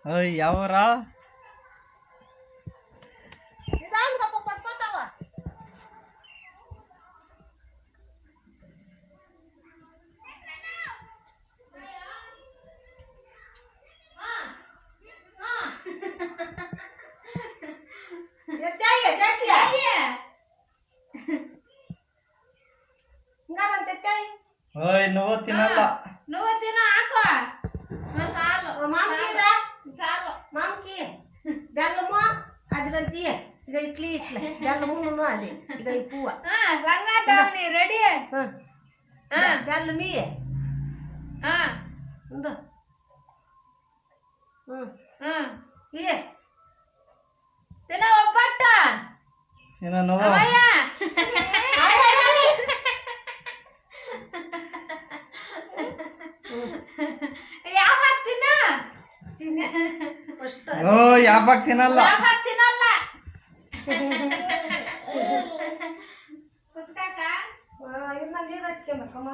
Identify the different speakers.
Speaker 1: ಓಯ್ ಯಾವರ ಓಯ್ నువ్వు తినాల
Speaker 2: నువ్వు తిను ఆకో చాలు
Speaker 3: మామకి బెల్లము అదిలంతి ఇక ఇట్లీ ఇట్లా బెల్లము అది ఇక ఈ పువ్వ
Speaker 2: గంగాధవని రెడీ
Speaker 3: బెల్లమి ఉండు ఇదే
Speaker 2: తిన ఒబ్బట్ట
Speaker 1: తిన నువ్వు
Speaker 2: ಯಾವಾಗ ತಿನ್ನ
Speaker 1: ಓ ಯಾವಾಗ ತಿನ್ನಲ್ಲ
Speaker 2: ಯಾವಾಗ ತಿನ್ನಲ್ಲ ಕುತ್ಕಾಕ
Speaker 3: ಇನ್ನ ನೀರು ಹಾಕ್ಯಮ್ಮಕ್ಕಮ್ಮ